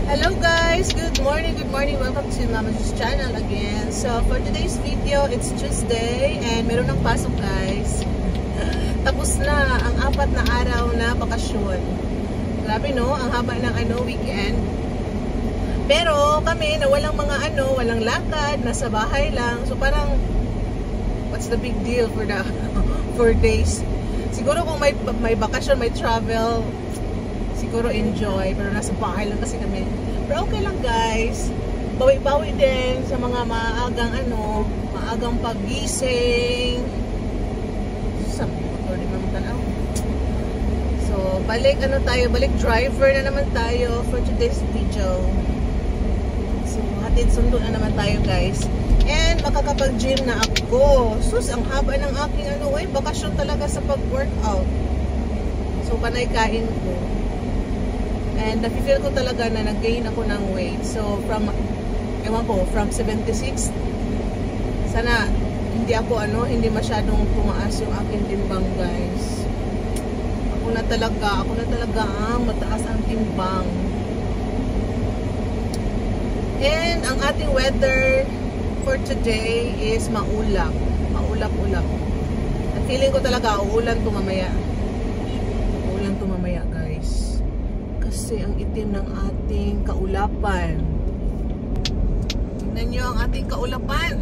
Hello guys, good morning, welcome to Mama's channel again. So for today's video, it's Tuesday and meron ng pasok guys. Tapos na ang 4 na araw na bakasyon. Grabe no, ang haba ng weekend. Pero kami na walang mga walang lakad, nasa bahay lang. So parang what's the big deal for the 4 days? Siguro kung may bakasyon, may travel, siguro enjoy, pero nasa bahay lang kasi kami. Pero okay lang guys, bawi-bawi din sa mga maagang pagising. So balik balik driver na naman tayo for today's video. So hatid sundo na naman tayo guys. And makakapag-gym na ako. Sus, ang haba ng aking bakasyon talaga sa pag-workout. So panay kain ko. And nafe-feel ko talaga na nag-gain ako ng weight. So from 76, sana hindi masyadong tumaas yung aking timbang guys. Ako na talaga ang mataas ang timbang. And ang ating weather for today is maulap. Maulap-ulap. At feeling ko talaga uulan to mamaya. Uulan to mamaya guys. Kasi ang itim ng ating kaulapan. Tingnan nyo ang ating kaulapan.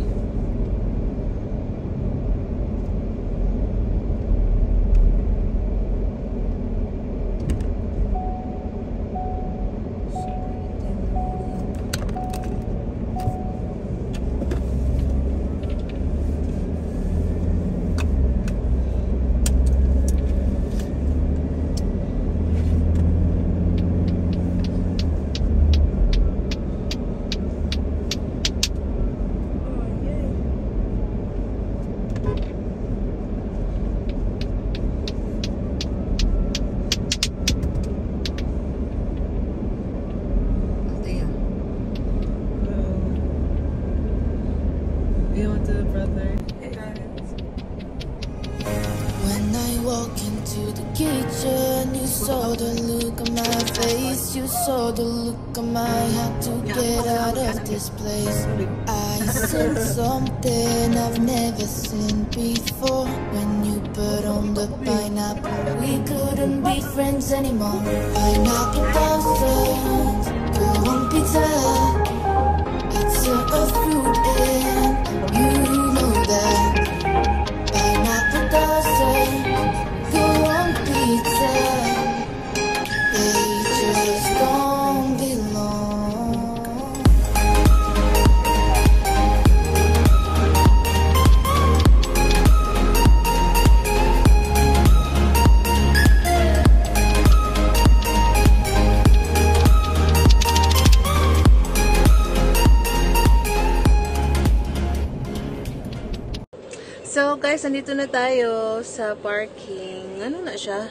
When I walk into the kitchen, you saw the look on my face, you saw the look on my heart to get out of this place. I sense something I've never seen before. When you put on the pineapple, we couldn't be friends anymore. Pineapple doesn't go on pizza. It's a fruit and you know that. Pineapple doesn't go on pizza. They just don't belong. So guys, nandito na tayo sa parking. Ano na siya?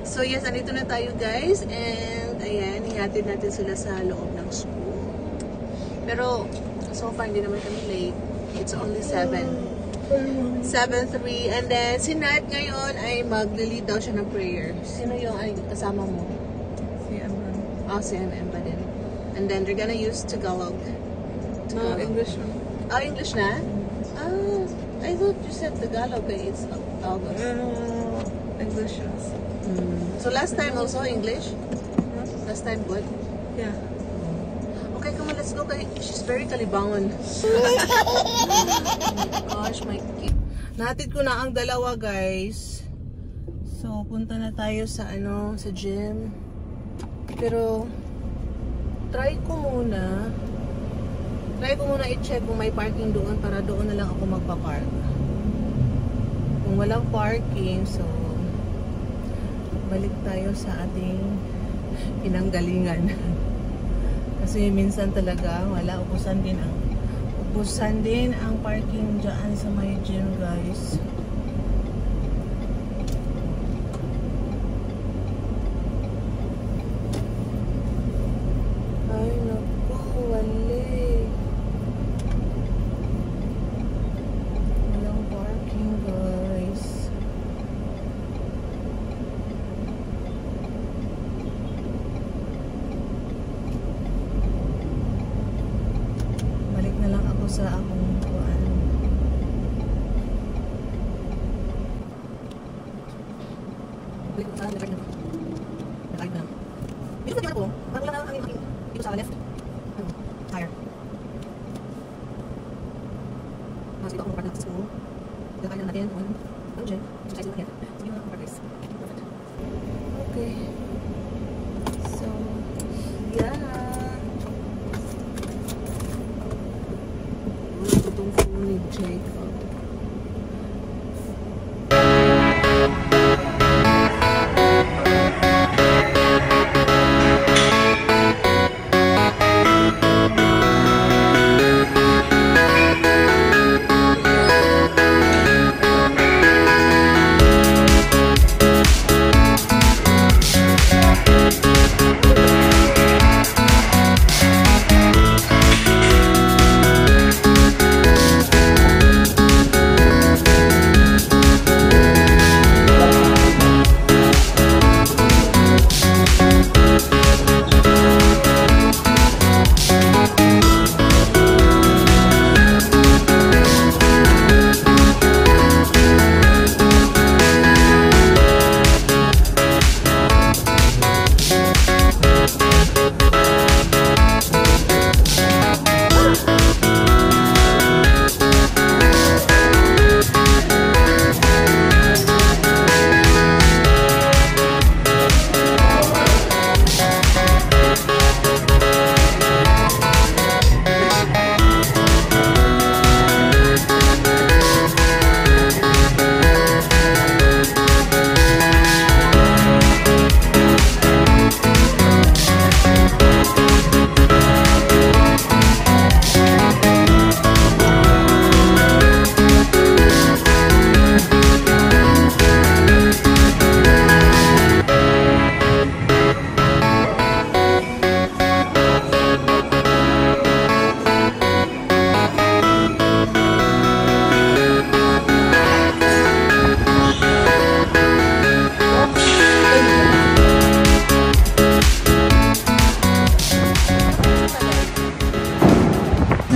So yes, nandito na tayo guys. And ayan, hihatid natin sila sa loob ng school. Pero so far hindi naman kami late. It's only 7:03. And then si Nat ngayon ay mag-lead daw siya ng prayer. Sino yung kasama mo? Si MM. Oh, si MM pa din. And then they're gonna use Tagalog. No, English. Oh, English na? Oh, I thought you said Tagalog. It's August. English, yes. So last time also English? Last time good? Yeah. Okay, come on, let's go. She's very kalibangon. Oh my gosh, my kid. Nahatid ko na ang dalawa, guys. So, punta na tayo sa sa gym. Pero, try ko muna i-check kung may parking doon para doon na lang ako magpa-park. Kung walang parking, so balik tayo sa ating pinanggalingan. Kasi minsan talaga wala, ubusan din ang parking dyan sa may gym guys. Ay naku, wali. Walang parking guys. sa akong kuan. Wait, saan na na? Nakain na. Dito na ako. Bago lang ang aking dito sa left. Tire. Mas ito ako part na sa school. Nakain na natin. Ano dyan? Exercise na natin. Sige mga partners. Perfect. Okay. So, yeah. Itong phone ni Jacob.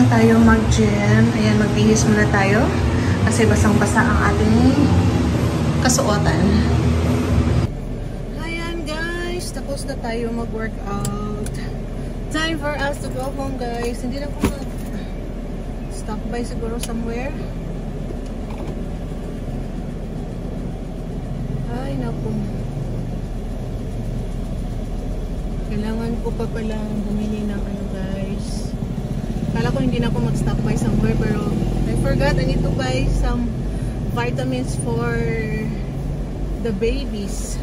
Tayo mag-gym. Ayan, magbihis muna tayo kasi basang-basa ang ating kasuotan. Ayan guys, tapos na tayo mag-workout. Time for us to go home guys. Hindi na ko mag-stop by siguro somewhere. Ay, naku. Kailangan ko pa palang bumili ng ano guys. Kala ko hindi na ako mag-stop by somewhere pero I forgot I need to buy some vitamins for the babies.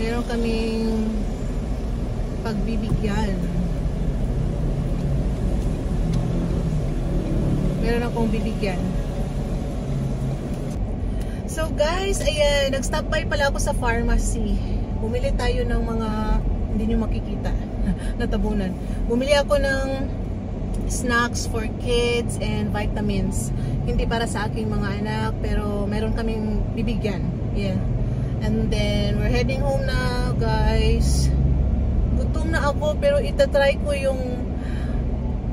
Meron kaming pagbibigyan. Meron akong bibigyan. So guys, ayan, nag-stop by pala ako sa pharmacy. Bumili tayo ng mga hindi nyo makikita na tabunan. Bumili ako ng snacks for kids and vitamins. Hindi para sa aking mga anak, pero meron kaming bibigyan. Yeah. And then, we're heading home na, guys. Gutom na ako, pero itatry ko yung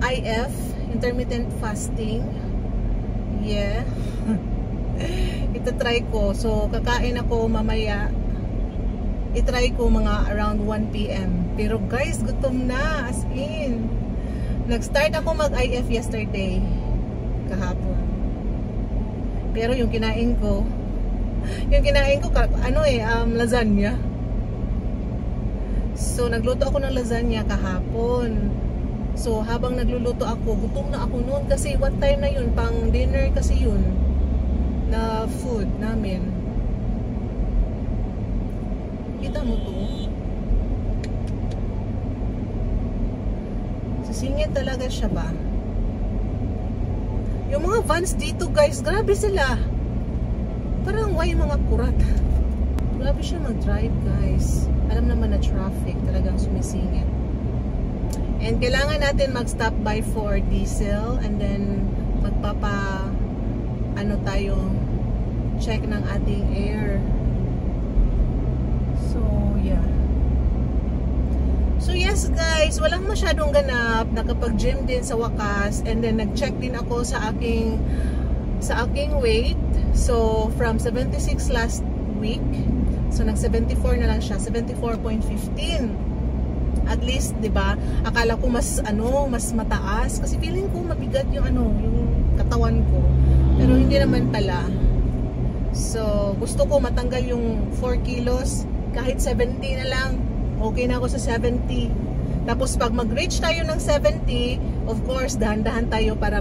IF, intermittent fasting. Yeah. Itatry ko. So, kakain ako mamaya. Itry ko mga around 1 PM. Pero guys, gutom na. As in. Nag-start ako mag-IF yesterday, kahapon. Pero yung kinain ko, ano lasagna. So, nagluto ako ng lasagna kahapon. So, habang nagluluto ako, gutom na ako noon kasi what time na yun? Pang dinner kasi yun na food namin. Kita mo to? Singit talaga siya ba? Yung mga vans dito guys, grabe sila. Parang way mga kurat. Grabe siya mag-drive guys. Alam naman na traffic, talagang sumisingit. And kailangan natin mag-stop by for diesel and then tayo check ng ating air. So yeah. So yes yes guys, walang masyadong ganap. Nakapag-gym din sa wakas. And then nag-check din ako sa aking weight. So from 76 last week, so nag 74 na lang siya, 74.15. At least, 'di ba? Akala ko mas mataas kasi feeling ko mabigat yung katawan ko. Pero hindi naman pala. So, gusto ko matanggal yung 4 kilos kahit 70 na lang. Okay na ako sa 70. Tapos pag mag-reach tayo ng 70, of course, dahan-dahan tayo para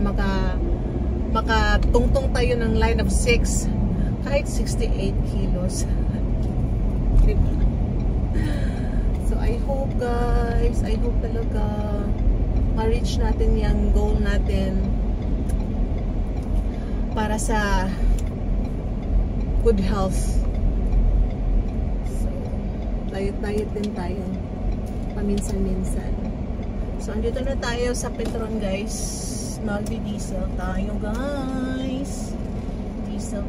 makatungtong tayo ng line of 6. Kahit 68 kilos. Diba? So, I hope guys, I hope talaga ma-reach natin yung goal natin para sa good health. So, diet din tayo paminsan-minsan. So, andito na tayo sa Petron guys. Magdi-diesel tayo guys. Diesel.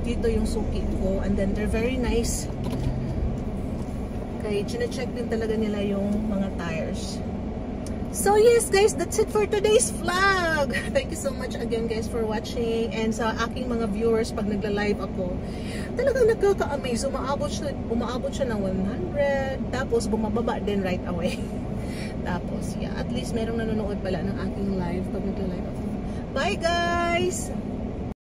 Dito yung suki ko. And then, they're very nice. Okay, chine-check din talaga nila yung mga tires. So yes guys, that's it for today's vlog. Thank you so much again guys for watching. And sa aking mga viewers pag nagla-live ako, talagang nagkaka-amaze. Umaabot siya ng 100. Tapos bumababa din right away. Tapos yeah, at least merong nanonood pala ng aking live pag nagla-live ako. Bye guys!